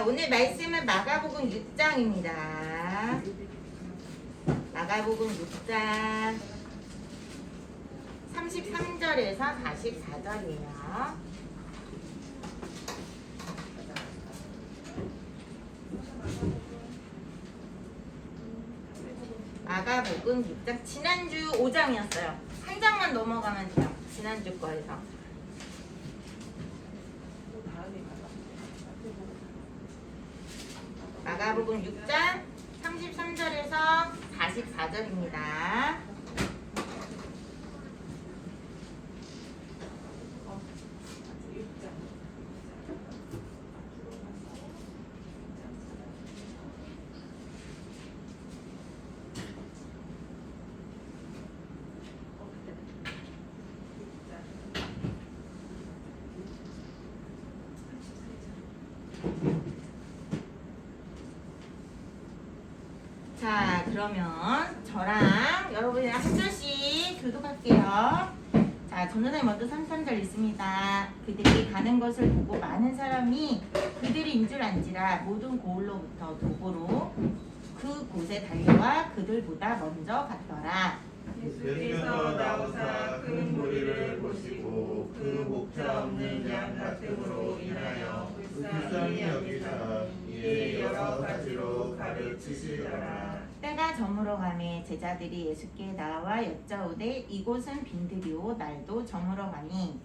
오늘 말씀은 마가복음 6장입니다. 마가복음 6장 33절에서 44절이에요. 마가복음 6장, 지난주 5장이었어요. 한 장만 넘어가면 돼요. 지난주 거에서. 마가복음 6장 33절에서 44절입니다. 자, 그러면 저랑 여러분이랑 한 절씩 교독할게요. 자, 전도사님 먼저 33절 있습니다. 그들이 가는 것을 보고 많은 사람이 그들인 줄 안지라 모든 고을로부터 도보로 그 곳에 달려와 그들보다 먼저 갔더라. 예수께서 나오사 큰 무리를 보시고 그 목자 없는 양 같음으로 인하여 불쌍히 여기사 이에 여러 가지로 가르치시더라. 때가 저물어 가매 제자들이 예수께 나와 여짜오되 이곳은 빈들이오 날도 저물어 가니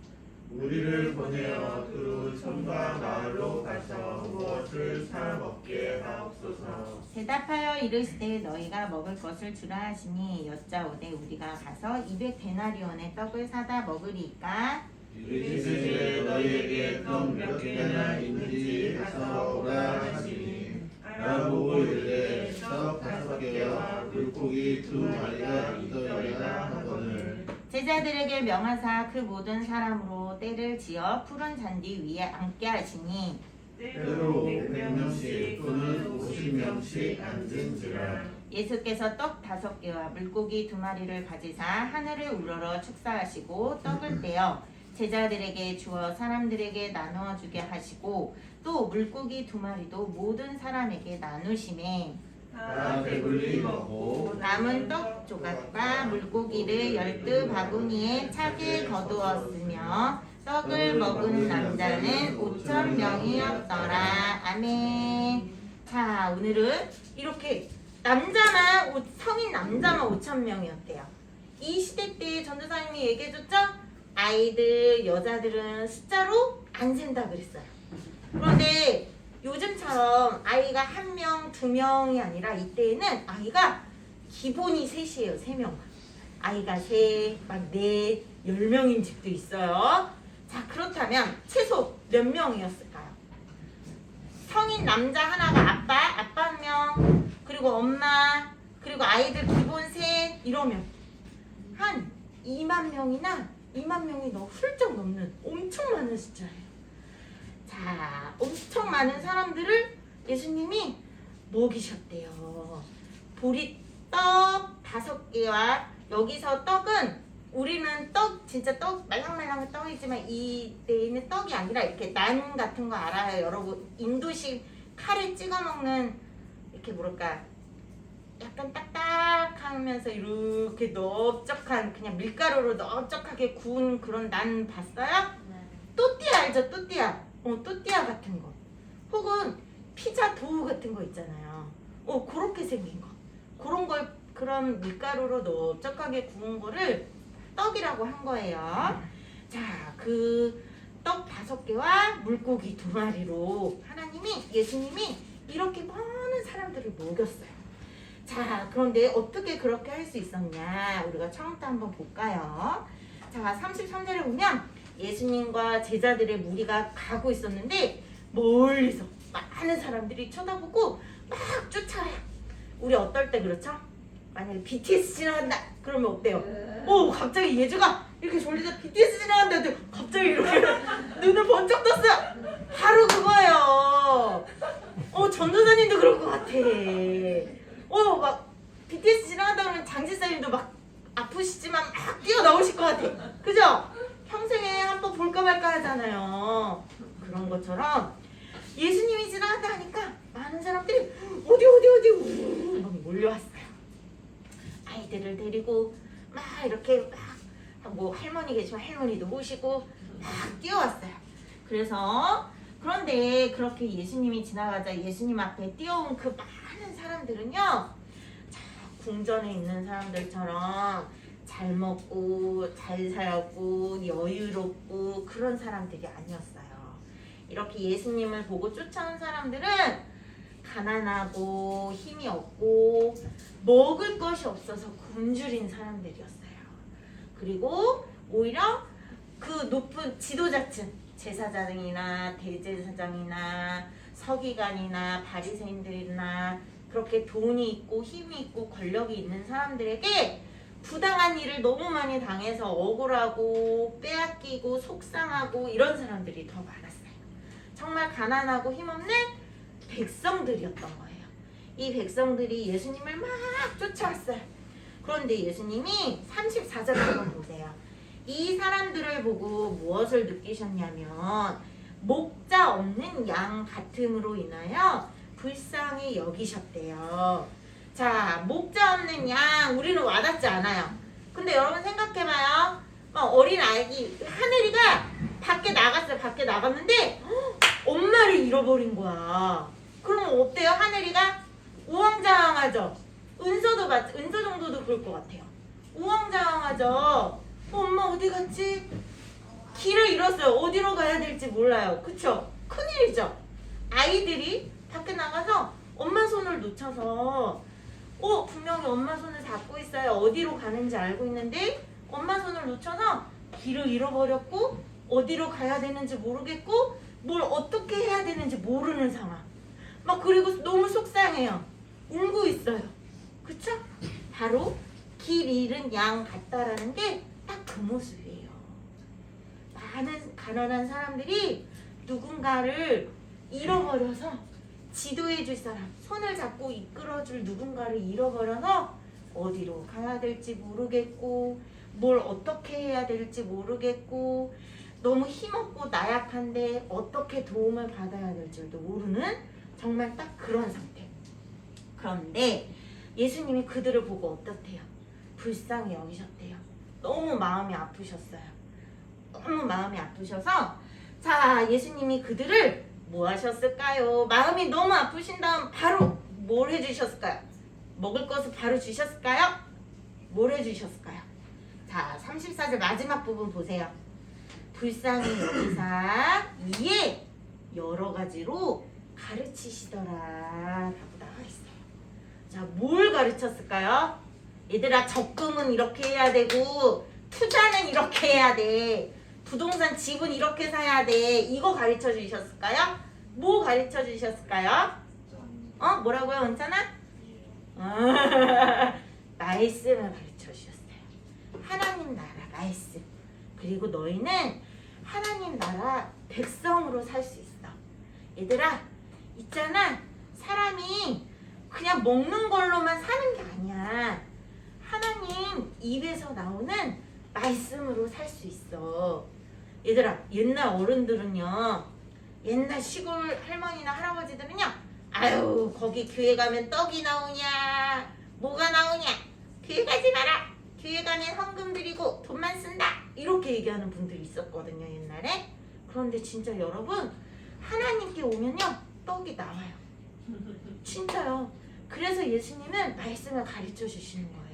우리를 보내어 두루 성과 마을로 가서 무엇을 사 먹게 하옵소서. 대답하여 이르시되 너희가 먹을 것을 주라 하시니 여짜오되 우리가 가서 200데나리온의 떡을 사다 먹으리까. 이르시되 너희에게 떡 몇 개나 있는지 가서 오라 하시니 알아보고 이르되 떡 5개와 물고기 2마리가 있더이다 하거늘. 제자들에게 명하사 그 모든 사람으로 때를 지어 푸른 잔디 위에 앉게 하시니 때로 100명씩 또는 50명씩 앉은지라. 예수께서 떡 5개와 물고기 2마리를 가지사 하늘을 우러러 축사하시고 떡을 떼어 제자들에게 주어 사람들에게 나누어 주게 하시고 또 물고기 2마리도 모든 사람에게 나누시매 다 배불리 먹고 남은 떡 조각과 물고기를 12바구니에 차게 거두었으며 떡을 먹은 남자는 5,000명이었더라. 아멘. 자, 오늘은 이렇게 성인 남자만 5,000명이었대요. 이 시대 때 전도사님이 얘기해줬죠? 아이들, 여자들은 숫자로 안 센다 그랬어요. 그런데 요즘처럼 아이가 1명, 2명이 아니라 이때에는 아이가 기본이 3이에요. 3명. 아이가 3, 막 4, 10명인 집도 있어요. 자, 그렇다면 최소 몇 명이었을까요? 성인 남자 하나가 아빠 1명, 그리고 엄마, 그리고 아이들 기본 3 이러면 한 2만 명이나 2만 명이 훌쩍 넘는 엄청 많은 숫자예요. 자, 엄청 많은 사람들을 예수님이 먹이셨대요. 보리떡 5개와 여기서 떡은 우리는 떡 진짜 떡 말랑말랑한 떡이지만 이때에는 떡이 아니라 이렇게 난 같은 거 알아요, 여러분? 인도식 칼에 찍어 먹는 이렇게 뭐랄까 약간 딱딱하면서 이렇게 넓적한 그냥 밀가루로 넓적하게 구운 그런 난 봤어요? 네. 또띠아 알죠? 또띠아. 또띠아 같은 거. 혹은 피자 도우 같은 거 있잖아요. 그렇게 생긴 거. 그런 밀가루로 넓적하게 구운 거를 떡이라고 한 거예요. 자, 그 떡 5개와 물고기 2마리로 예수님이 이렇게 많은 사람들을 먹였어요. 자, 그런데 어떻게 그렇게 할 수 있었냐? 우리가 처음부터 한번 볼까요? 자, 33절에 보면 예수님과 제자들의 무리가 가고 있었는데 멀리서 많은 사람들이 쳐다보고 막 쫓아와요. 우리 어떨 때 그렇죠? 만약에 BTS 지나간다 그러면 어때요? 갑자기 예주가 이렇게 졸리다 BTS 지나간다 근데 갑자기 이렇게 눈을 번쩍 떴어요. 바로 그거예요. 전도사님도 그럴 것 같아. 막 BTS 지나간다 그러면 장지사님도 막 아프시지만 막 뛰어나오실 것 같아. 그죠? 평생에 한번 볼까 말까 하잖아요. 그런 것처럼 예수님이 지나간다 하니까 몰려왔어요. 아이들을 데리고 막 이렇게 막 뭐 할머니 계시면 할머니도 모시고 막 뛰어왔어요. 그래서 그런데 그렇게 예수님이 지나가자 예수님 앞에 뛰어온 그 많은 사람들은요, 자, 궁전에 있는 사람들처럼 잘 먹고 잘 살고 여유롭고 그런 사람들이 아니었어요. 이렇게 예수님을 보고 쫓아온 사람들은 가난하고 힘이 없고 먹을 것이 없어서 굶주린 사람들이었어요. 그리고 오히려 그 높은 지도자층, 제사장이나 대제사장이나 서기관이나 바리새인들이나 그렇게 돈이 있고 힘이 있고 권력이 있는 사람들에게 부당한 일을 너무 많이 당해서 억울하고 빼앗기고 속상하고 이런 사람들이 더 많았어요. 정말 가난하고 힘없는 백성들이었던 거예요. 이 백성들이 예수님을 막 쫓아왔어요. 그런데 예수님이 34절 한번 보세요. 이 사람들을 보고 무엇을 느끼셨냐면 목자 없는 양 같음으로 인하여 불쌍히 여기셨대요. 자, 목자 없는 양 우리는 와닿지 않아요. 근데 여러분 생각해봐요. 어린 아기 하늘이가 밖에 나갔어요. 밖에 나갔는데 엄마를 잃어버린 거야. 그러면 어때요? 하늘이가 우왕좌왕하죠. 은서 정도도 그럴 것 같아요. 우왕좌왕하죠. 엄마 어디 갔지? 길을 잃었어요. 어디로 가야 될지 몰라요. 그쵸? 큰일이죠. 아이들이 밖에 나가서 엄마 손을 놓쳐서 분명히 엄마 손을 잡고 있어요. 어디로 가는지 알고 있는데 엄마 손을 놓쳐서 길을 잃어버렸고 어디로 가야 되는지 모르겠고 뭘 어떻게 해야 되는지 모르는 상황. 막 그리고 너무 속상해요. 울고 있어요. 그쵸? 바로 길 잃은 양 같다라는 게 딱 그 모습이에요. 많은 가난한 사람들이 누군가를 잃어버려서 지도해줄 사람, 손을 잡고 이끌어줄 누군가를 잃어버려서 어디로 가야 될지 모르겠고 뭘 어떻게 해야 될지 모르겠고 너무 힘없고 나약한데 어떻게 도움을 받아야 될지도 모르는 정말 딱 그런 상태. 그런데 예수님이 그들을 보고 어떻대요? 불쌍히 여기셨대요. 너무 마음이 아프셨어요. 너무 마음이 아프셔서 자, 예수님이 그들을 뭐 하셨을까요? 마음이 너무 아프신 다음 바로 뭘 해주셨을까요? 먹을 것을 바로 주셨을까요? 뭘 해주셨을까요? 자, 34절 마지막 부분 보세요. 불쌍히 여기사 이에 여러 가지로 가르치시더라 라고 나와 있어요. 자, 뭘 가르쳤을까요? 얘들아, 적금은 이렇게 해야 되고 투자는 이렇게 해야 돼. 부동산 집은 이렇게 사야 돼. 이거 가르쳐 주셨을까요? 뭐 가르쳐 주셨을까요? 뭐라고요, 은찬아? 말씀을 가르쳐 주셨어요. 하나님 나라 말씀. 그리고 너희는 하나님 나라 백성으로 살 수 있어. 얘들아, 있잖아. 사람이 그냥 먹는 걸로만 사는 게 아니야. 하나님 입에서 나오는 말씀으로 살 수 있어. 얘들아, 옛날 어른들은요, 옛날 시골 할머니나 할아버지들은요, 아유 거기 교회 가면 떡이 나오냐 뭐가 나오냐, 교회 가지 마라, 교회 가면 헌금 드리고 돈만 쓴다, 이렇게 얘기하는 분들이 있었거든요, 옛날에. 그런데 진짜 여러분, 하나님께 오면요 떡이 나와요. 진짜요. 그래서 예수님은 말씀을 가르쳐 주시는 거예요.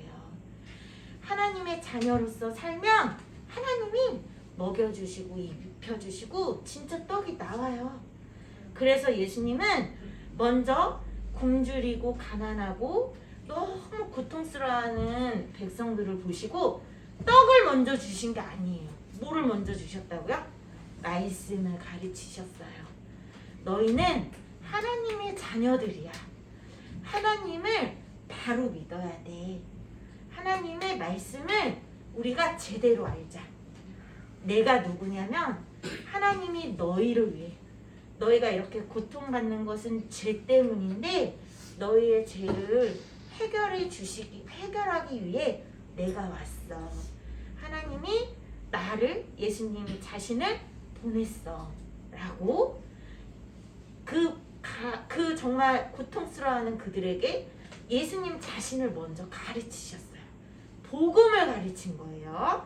하나님의 자녀로서 살면 하나님이 먹여주시고 입혀주시고 진짜 떡이 나와요. 그래서 예수님은 먼저 굶주리고 가난하고 너무 고통스러워하는 백성들을 보시고 떡을 먼저 주신 게 아니에요. 뭐를 먼저 주셨다고요? 말씀을 가르치셨어요. 너희는 하나님의 자녀들이야. 하나님을 바로 믿어야 돼. 하나님의 말씀을 우리가 제대로 알자. 내가 누구냐면 하나님이 너희를 위해, 너희가 이렇게 고통받는 것은 죄 때문인데 너희의 죄를 해결하기 위해 내가 왔어. 하나님이 나를, 예수님이 자신을 보냈어 라고 그 정말 고통스러워하는 그들에게 예수님 자신을 먼저 가르치셨어요. 복음을 가르친 거예요.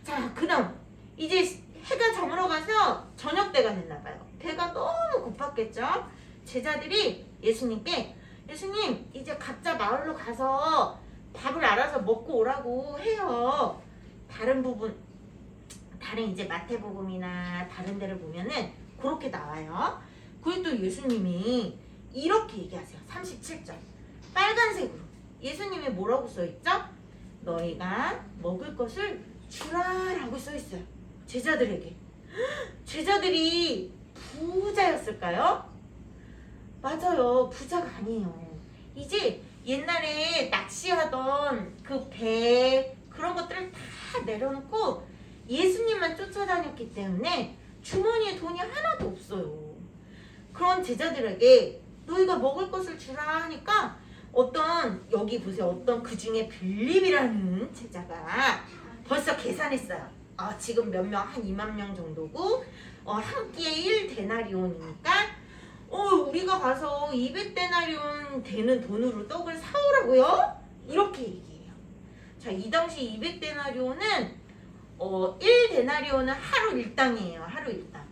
자, 그다음 이제 해가 저물어 가서 저녁 때가 됐나 봐요. 배가 너무 고팠겠죠? 제자들이 예수님께 예수님 이제 각자 마을로 가서 밥을 알아서 먹고 오라고 해요. 다른 이제 마태복음이나 다른 데를 보면은 그렇게 나와요. 그리고 또 예수님이 이렇게 얘기하세요. 37절 빨간색으로 예수님이 뭐라고 써있죠? 너희가 먹을 것을 주라라고 써있어요. 제자들에게. 제자들이 부자였을까요? 맞아요. 부자가 아니에요. 이제 옛날에 낚시하던 그 배 그런 것들을 다 내려놓고 예수님만 쫓아다녔기 때문에 주머니에 돈이 하나도 없어요. 그런 제자들에게 너희가 먹을 것을 주라 하니까 여기 보세요. 어떤 그 중에 빌립이라는 제자가 벌써 계산했어요. 지금 몇 명, 한 2만 명 정도고 한 끼에 1데나리온이니까 우리가 가서 200데나리온 되는 돈으로 떡을 사오라고요? 이렇게 얘기해요. 자, 이 당시 200데나리온은 1데나리온은 하루 일당이에요. 하루 일당.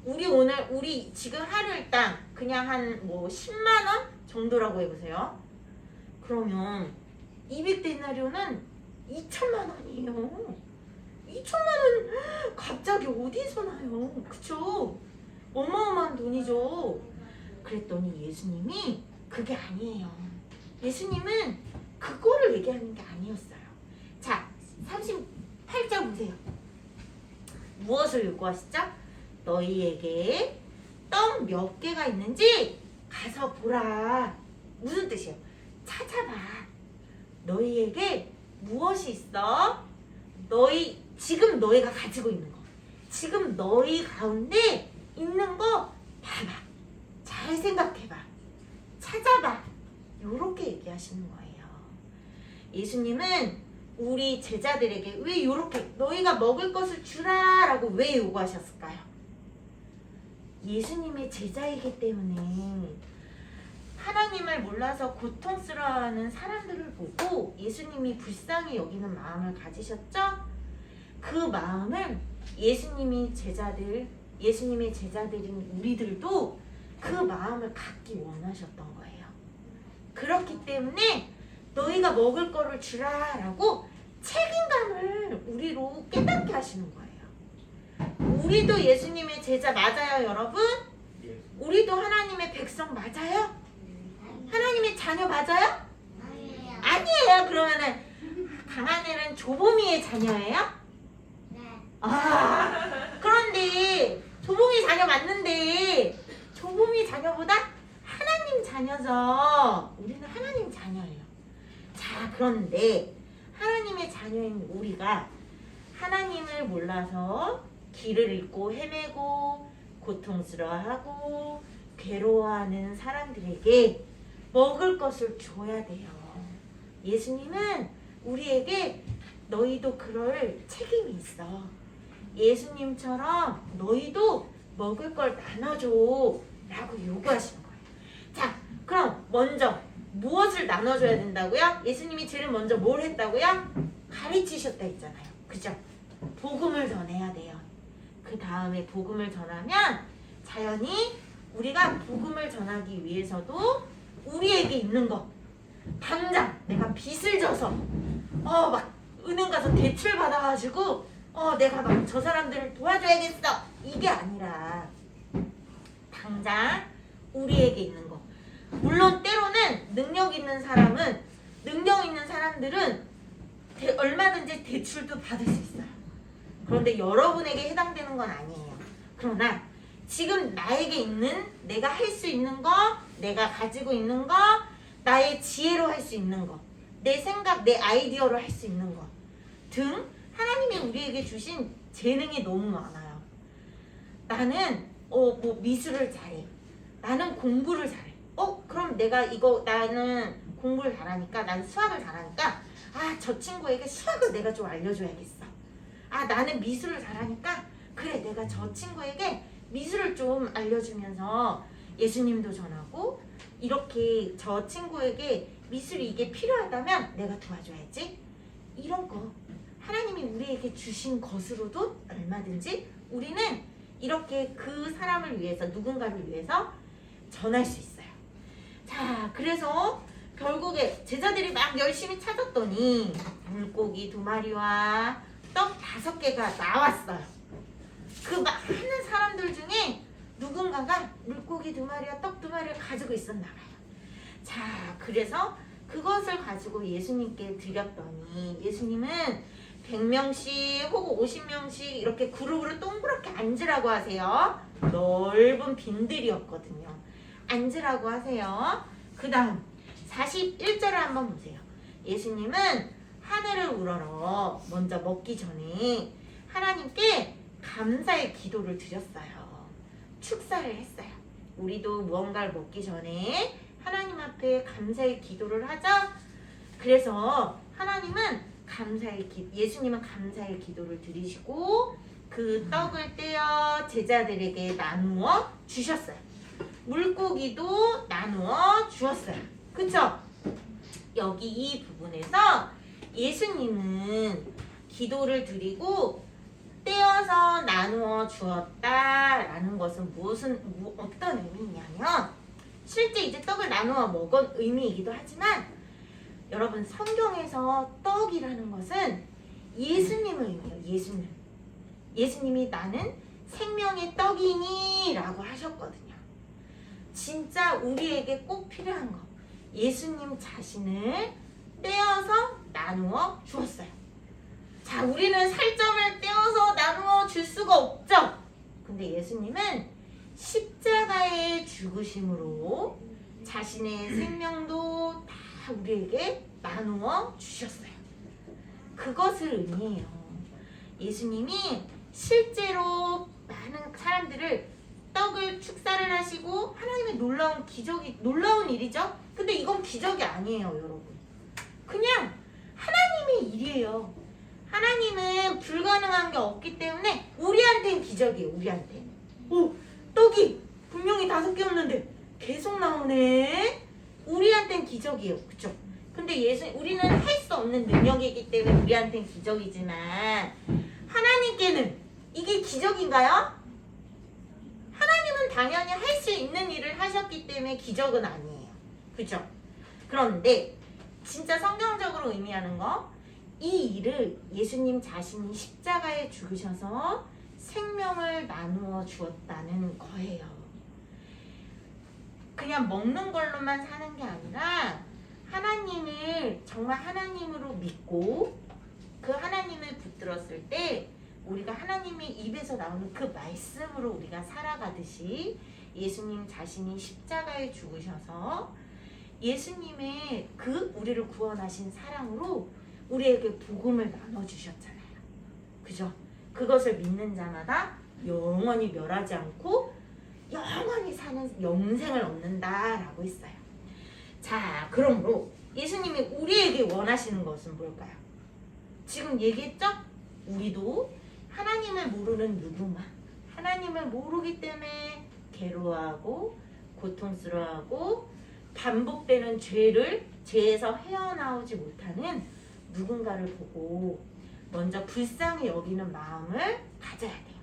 우리 지금 하루 일당 그냥 한 10만 원 정도라고 해보세요. 그러면 200데나리온은 2천만 원이에요. 2천만 원 갑자기 어디서 나요? 그쵸? 어마어마한 돈이죠. 그랬더니 예수님이 그게 아니에요. 예수님은 그거를 얘기하는 게 아니었어요. 자, 38절 보세요. 무엇을 요구하시죠? 너희에게 떡 몇 개가 있는지 가서 보라. 무슨 뜻이에요? 찾아봐. 너희에게 무엇이 있어? 지금 너희가 가지고 있는 거. 지금 너희 가운데 있는 거 봐봐. 잘 생각해봐. 찾아봐. 요렇게 얘기하시는 거예요. 예수님은 우리 제자들에게 왜 요렇게 너희가 먹을 것을 주라라고 왜 요구하셨을까요? 예수님의 제자이기 때문에 하나님을 몰라서 고통스러워하는 사람들을 보고 예수님이 불쌍히 여기는 마음을 가지셨죠? 그 마음을 예수님의 제자들인 우리들도 그 마음을 갖기 원하셨던 거예요. 그렇기 때문에 너희가 먹을 거를 주라라고 책임감을 우리로 깨닫게 하시는 거예요. 우리도 예수님의 제자 맞아요, 여러분? 우리도 하나님의 백성 맞아요? 하나님의 자녀 맞아요? 아니에요. 그러면은 강하늘은 조보미의 자녀예요? 그런데 조보미 자녀 맞는데 조보미 자녀보다 하나님 자녀죠. 우리는 하나님 자녀예요. 자, 그런데 하나님의 자녀인 우리가 하나님을 몰라서 길을 잃고 헤매고 고통스러워하고 괴로워하는 사람들에게 먹을 것을 줘야 돼요. 예수님은 우리에게 너희도 그럴 책임이 있어. 예수님처럼 너희도 먹을 걸 나눠줘 라고 요구하시는 거예요. 자, 그럼 먼저 무엇을 나눠줘야 된다고요? 예수님이 제일 먼저 뭘 했다고요? 가르치셨다 했잖아요. 그죠? 복음을 전해야 돼요. 그 다음에 복음을 전하면 자연히 우리가 복음을 전하기 위해서도 우리에게 있는 거, 당장 내가 빚을 져서 막 은행 가서 대출 받아가지고 내가 막 저 사람들을 도와줘야겠어, 이게 아니라 당장 우리에게 있는 거. 물론 때로는 능력 있는 사람들은 얼마든지 대출도 받을 수 있어요. 그런데 여러분에게 해당되는 건 아니에요. 그러나 지금 나에게 있는, 내가 할 수 있는 거, 내가 가지고 있는 거, 나의 지혜로 할 수 있는 거, 내 생각, 내 아이디어로 할 수 있는 거 등 하나님이 우리에게 주신 재능이 너무 많아요. 나는 미술을 잘해. 나는 공부를 잘해. 그럼 나는 공부를 잘하니까, 난 수학을 잘하니까 저 친구에게 수학을 내가 좀 알려줘야겠어. 나는 미술을 잘하니까 그래, 내가 저 친구에게 미술을 좀 알려주면서 예수님도 전하고 이렇게 저 친구에게 미술이 이게 필요하다면 내가 도와줘야지. 이런 거 하나님이 우리에게 주신 것으로도 얼마든지 우리는 이렇게 그 사람을 위해서 누군가를 위해서 전할 수 있어요. 자, 그래서 결국에 제자들이 막 열심히 찾았더니 물고기 2마리와 떡 5개가 나왔어요. 그 많은 사람들 중에 누군가가 물고기 2마리와 떡 2마리를 가지고 있었나 봐요. 자, 그래서 그것을 가지고 예수님께 드렸더니 예수님은 100명씩 혹은 50명씩 이렇게 그룹으로 동그랗게 앉으라고 하세요. 넓은 빈들이었거든요. 앉으라고 하세요. 그 다음 41절을 한번 보세요. 예수님은 하늘을 우러러 먼저 먹기 전에 하나님께 감사의 기도를 드렸어요. 축사를 했어요. 우리도 무언가를 먹기 전에 하나님 앞에 감사의 기도를 하자. 그래서 하나님은 예수님은 감사의 기도를 드리시고 그 떡을 떼어 제자들에게 나누어 주셨어요. 물고기도 나누어 주었어요. 그쵸? 여기 이 부분에서 예수님은 기도를 드리고 떼어서 나누어 주었다라는 것은 어떤 의미냐면 실제 이제 떡을 나누어 먹은 의미이기도 하지만 여러분 성경에서 떡이라는 것은 예수님의 의미예요. 예수님이 나는 생명의 떡이니 라고 하셨거든요. 진짜 우리에게 꼭 필요한 거 예수님 자신을 떼어서 나누어 주었어요. 자, 우리는 살점을 떼어서 나누어 줄 수가 없죠. 근데 예수님은 십자가의 죽으심으로 자신의 생명도 다 우리에게 나누어 주셨어요. 그것을 의미해요. 예수님이 실제로 많은 사람들을 떡을 축사를 하시고 하나님의 놀라운 일이죠. 근데 이건 기적이 아니에요, 여러분. 그냥 하나님의 일이에요. 하나님은 불가능한 게 없기 때문에 우리한테는 기적이에요. 우리한테. 오, 떡이 분명히 5개였는데 계속 나오네. 우리한테는 기적이에요. 그쵸? 근데 우리는 할 수 없는 능력이기 때문에 우리한테는 기적이지만 하나님께는 이게 기적인가요? 하나님은 당연히 할 수 있는 일을 하셨기 때문에 기적은 아니에요. 그죠? 그런데 진짜 성경적으로 의미하는 거, 이 일을 예수님 자신이 십자가에 죽으셔서 생명을 나누어 주었다는 거예요. 그냥 먹는 걸로만 사는 게 아니라 하나님을 정말 하나님으로 믿고 그 하나님을 붙들었을 때 우리가 하나님의 입에서 나오는 그 말씀으로 우리가 살아가듯이 예수님 자신이 십자가에 죽으셔서 예수님의 그 우리를 구원하신 사랑으로 우리에게 복음을 나눠주셨잖아요. 그죠? 그것을 믿는 자마다 영원히 멸하지 않고 영원히 사는 영생을 얻는다라고 했어요. 자, 그러므로 예수님이 우리에게 원하시는 것은 뭘까요? 지금 얘기했죠? 우리도 하나님을 모르는 누구만 하나님을 모르기 때문에 괴로워하고 고통스러워하고 반복되는 죄에서 헤어나오지 못하는 누군가를 보고 먼저 불쌍히 여기는 마음을 가져야 돼요.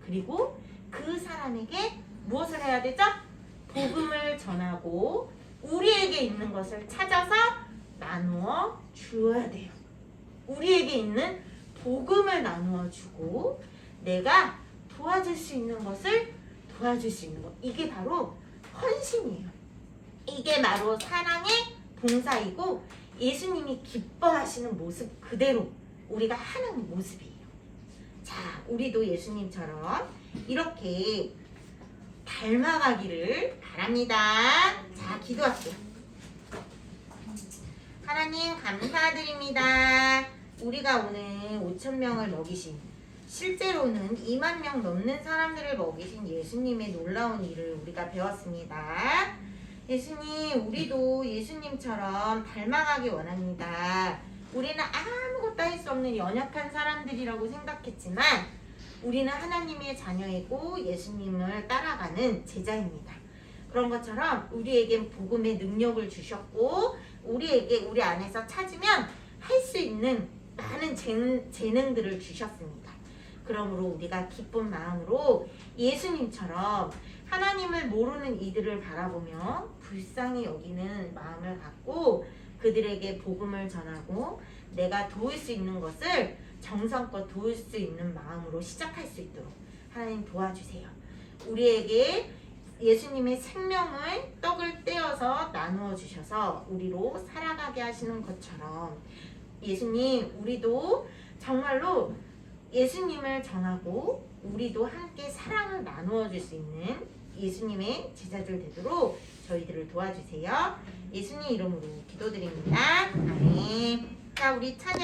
그리고 그 사람에게 무엇을 해야 되죠? 복음을 전하고 우리에게 있는 것을 찾아서 나누어 주어야 돼요. 우리에게 있는 복음을 나누어 주고 내가 도와줄 수 있는 것을 도와줄 수 있는 것. 이게 바로 헌신이에요. 이게 바로 사랑의 봉사이고 예수님이 기뻐하시는 모습 그대로 우리가 하는 모습이에요. 자, 우리도 예수님처럼 이렇게 닮아가기를 바랍니다. 자, 기도할게요. 하나님 감사드립니다. 우리가 오늘 5,000명을 먹이신, 실제로는 2만 명 넘는 사람들을 먹이신 예수님의 놀라운 일을 우리가 배웠습니다. 예수님, 우리도 예수님처럼 닮아가기 원합니다. 우리는 아무것도 할 수 없는 연약한 사람들이라고 생각했지만 우리는 하나님의 자녀이고 예수님을 따라가는 제자입니다. 그런 것처럼 우리에겐 복음의 능력을 주셨고 우리 안에서 찾으면 할 수 있는 많은 재능들을 주셨습니다. 그러므로 우리가 기쁜 마음으로 예수님처럼 하나님을 모르는 이들을 바라보며 불쌍히 여기는 마음을 갖고 그들에게 복음을 전하고 내가 도울 수 있는 것을 정성껏 도울 수 있는 마음으로 시작할 수 있도록 하나님 도와주세요. 우리에게 예수님의 생명을 떡을 떼어서 나누어 주셔서 우리로 살아가게 하시는 것처럼 예수님, 우리도 정말로 예수님을 전하고 우리도 함께 사랑을 나누어 줄 수 있는 예수님의 제자들 되도록 저희들을 도와주세요. 예수님 이름으로 기도드립니다. 아멘. 자, 우리 찬양